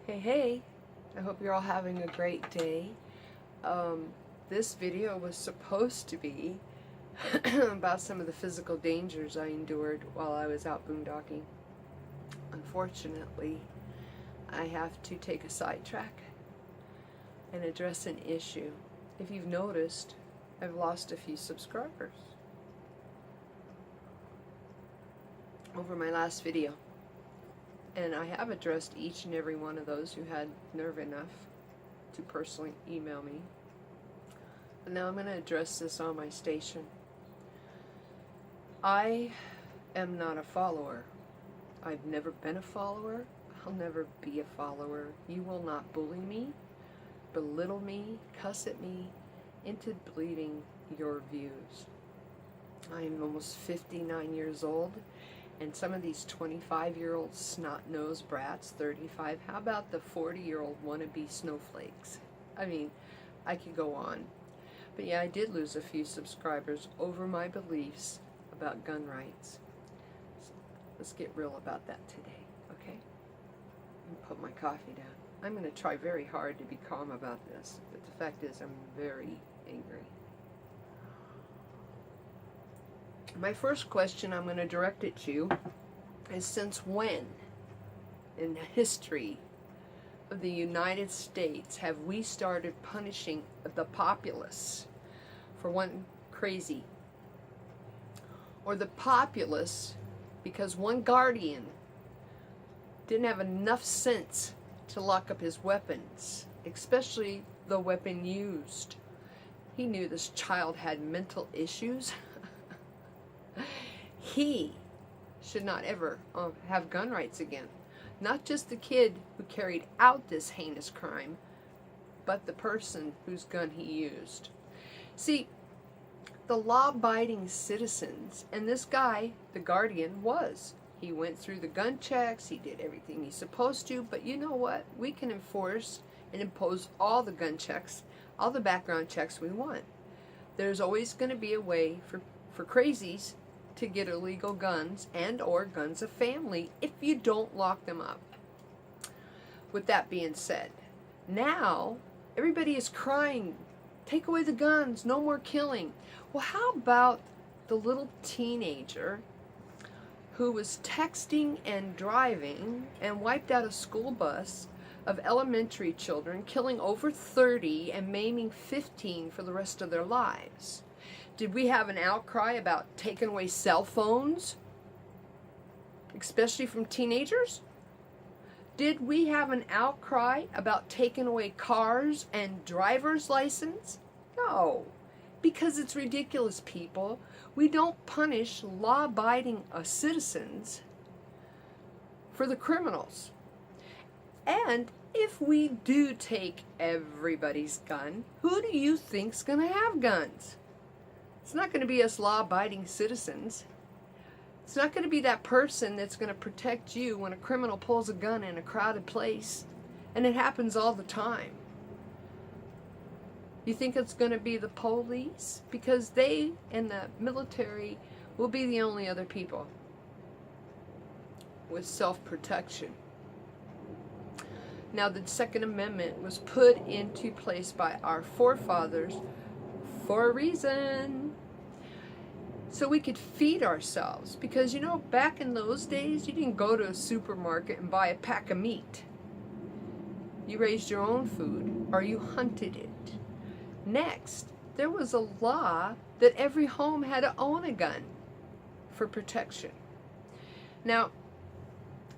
Hey, I hope you're all having a great day. This video was supposed to be about some of the physical dangers I endured while I was out boondocking. Unfortunately, I have to take a sidetrack and address an issue. If you've noticed, I've lost a few subscribers over my last video. And I have addressed each and every one of those who had nerve enough to personally email me. And now I'm going to address this on my station. I am not a follower. I've never been a follower. I'll never be a follower. You will not bully me, belittle me, cuss at me into believing your views. I am almost 59 years old. And some of these 25-year-old snot-nosed brats, 35, how about the 40-year-old wannabe snowflakes? I mean, I could go on. But yeah, I did lose a few subscribers over my beliefs about gun rights. So let's get real about that today, okay? I'm going to put my coffee down. I'm going to try very hard to be calm about this, but the fact is I'm very angry. My first question I'm going to direct at you is, since when in the history of the United States have we started punishing the populace for one crazy? Or the populace because one guardian didn't have enough sense to lock up his weapons, especially the weapon used. He knew this child had mental issues. He should not ever have gun rights again. Not just the kid who carried out this heinous crime, but the person whose gun he used. See, the law-abiding citizens, and this guy, the guardian, was. He went through the gun checks, he did everything he's supposed to, but you know what? We can enforce and impose all the gun checks, all the background checks we want. There's always going to be a way for crazies to get illegal guns and or guns of family if you don't lock them up. With that being said, now everybody is crying, take away the guns, no more killing. Well, how about the little teenager who was texting and driving and wiped out a school bus of elementary children, killing over 30 and maiming 15 for the rest of their lives? Did we have an outcry about taking away cell phones, especially from teenagers? Did we have an outcry about taking away cars and driver's license? No, because it's ridiculous, people. We don't punish law-abiding citizens for the criminals. And if we do take everybody's gun, who do you think's going to have guns? It's not going to be us law-abiding citizens. It's not going to be that person that's going to protect you when a criminal pulls a gun in a crowded place. And it happens all the time. You think it's going to be the police? Because they and the military will be the only other people with self-protection. Now, the Second Amendment was put into place by our forefathers for a reason, so we could feed ourselves. Because, you know, back in those days, you didn't go to a supermarket and buy a pack of meat. You raised your own food, or you hunted it. Next, there was a law that every home had to own a gun for protection. Now,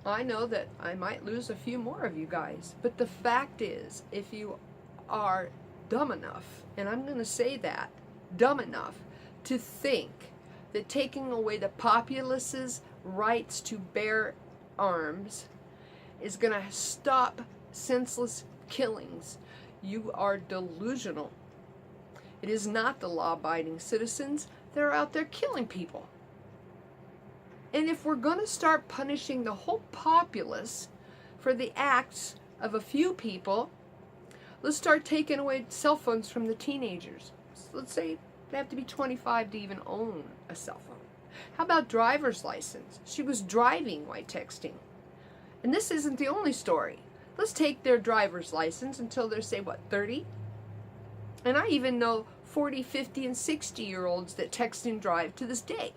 I know that I might lose a few more of you guys, but the fact is, if you are dumb enough, and I'm going to say that, dumb enough to think that taking away the populace's rights to bear arms is going to stop senseless killings, you are delusional. It is not the law-abiding citizens that are out there killing people. And if we're going to start punishing the whole populace for the acts of a few people, let's start taking away cell phones from the teenagers. Let's say they have to be 25 to even own a cell phone. How about driver's license? She was driving while texting. And this isn't the only story. Let's take their driver's license until they're, say, what, 30? And I even know 40, 50, and 60-year-olds that text and drive to this day.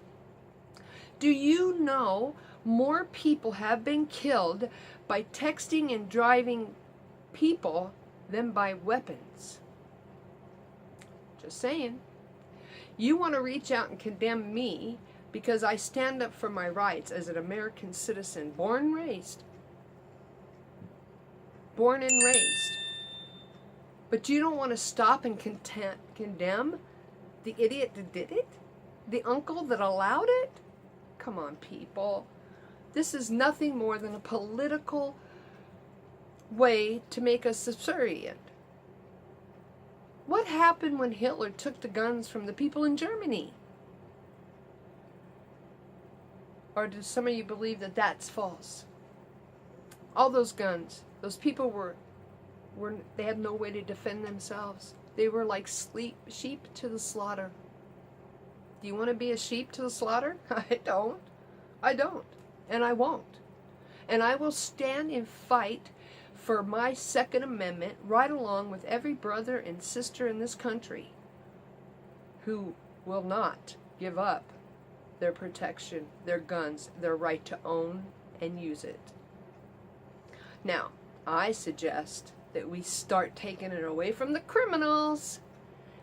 Do you know more people have been killed by texting and driving people than by weapons? Just saying. You want to reach out and condemn me because I stand up for my rights as an American citizen, born and raised. Born and raised. But you don't want to stop and condemn the idiot that did it? The uncle that allowed it? Come on, people. This is nothing more than a political way to make us subservient. What happened when Hitler took the guns from the people in Germany? Or do some of you believe that that's false? All those guns, those people were they had no way to defend themselves. They were like sheep to the slaughter. Do you want to be a sheep to the slaughter? I don't. I don't. And I won't. And I will stand and fight for my Second Amendment right along with every brother and sister in this country who will not give up their protection, their guns, their right to own and use it. Now, I suggest that we start taking it away from the criminals.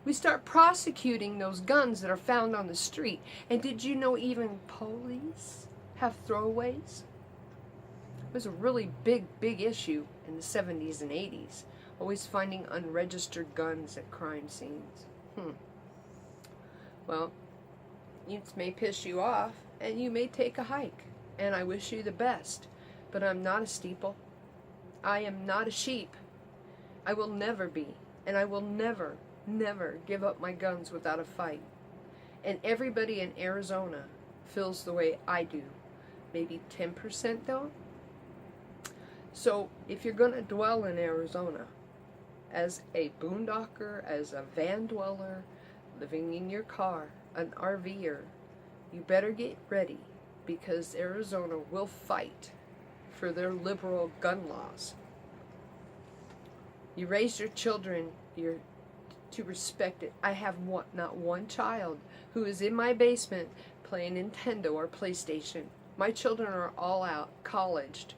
We start prosecuting those guns that are found on the street. And did you know even police have throwaways? It was a really big issue in the 70s and 80s. Always finding unregistered guns at crime scenes. Well, it may piss you off, and you may take a hike. And I wish you the best. But I'm not a steeple. I am not a sheep. I will never be. And I will never give up my guns without a fight. And everybody in Arizona feels the way I do. Maybe 10% though. So if you're going to dwell in Arizona as a boondocker, as a van dweller, living in your car, an RVer, you better get ready, because Arizona will fight for their liberal gun laws. You raise your children to respect it. I have not one child who is in my basement playing Nintendo or PlayStation. My children are all out, colleged,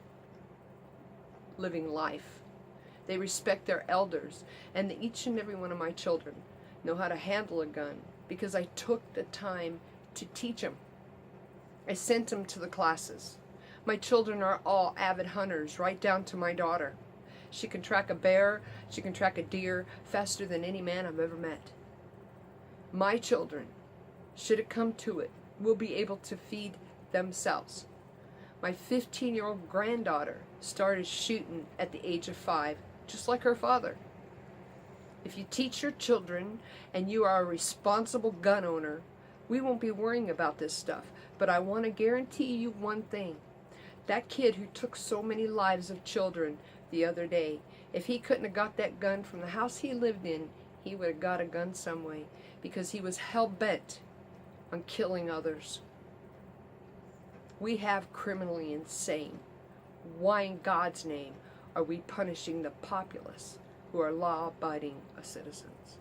living life. They respect their elders, and each and every one of my children know how to handle a gun because I took the time to teach them. I sent them to the classes. My children are all avid hunters, right down to my daughter. She can track a bear, she can track a deer faster than any man I've ever met. My children, should it come to it, will be able to feed themselves. My 15-year-old granddaughter started shooting at the age of 5, just like her father. If you teach your children and you are a responsible gun owner, we won't be worrying about this stuff. But I want to guarantee you one thing. That kid who took so many lives of children the other day, if he couldn't have got that gun from the house he lived in, he would have got a gun some way, because he was hell-bent on killing others. We have criminally insane. Why in God's name are we punishing the populace who are law-abiding citizens?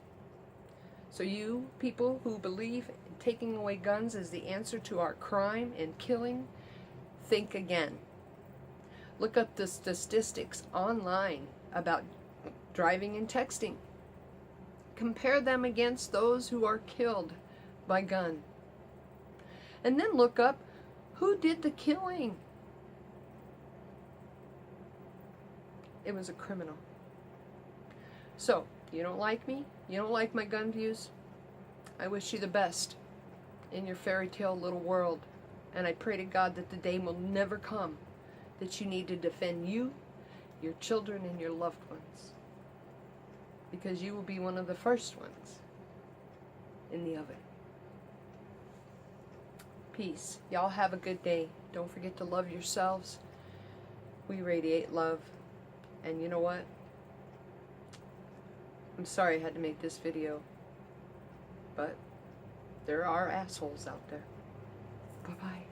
So you people who believe taking away guns is the answer to our crime and killing, think again. Look up the statistics online about driving and texting. Compare them against those who are killed by gun. And then look up who did the killing. It was a criminal. So, you don't like me? You don't like my gun views? I wish you the best in your fairy tale little world. And I pray to God that the day will never come that you need to defend you, your children, and your loved ones. Because you will be one of the first ones in the oven. Peace. Y'all have a good day. Don't forget to love yourselves. We radiate love. And you know what? I'm sorry I had to make this video. But there are assholes out there. Bye-bye.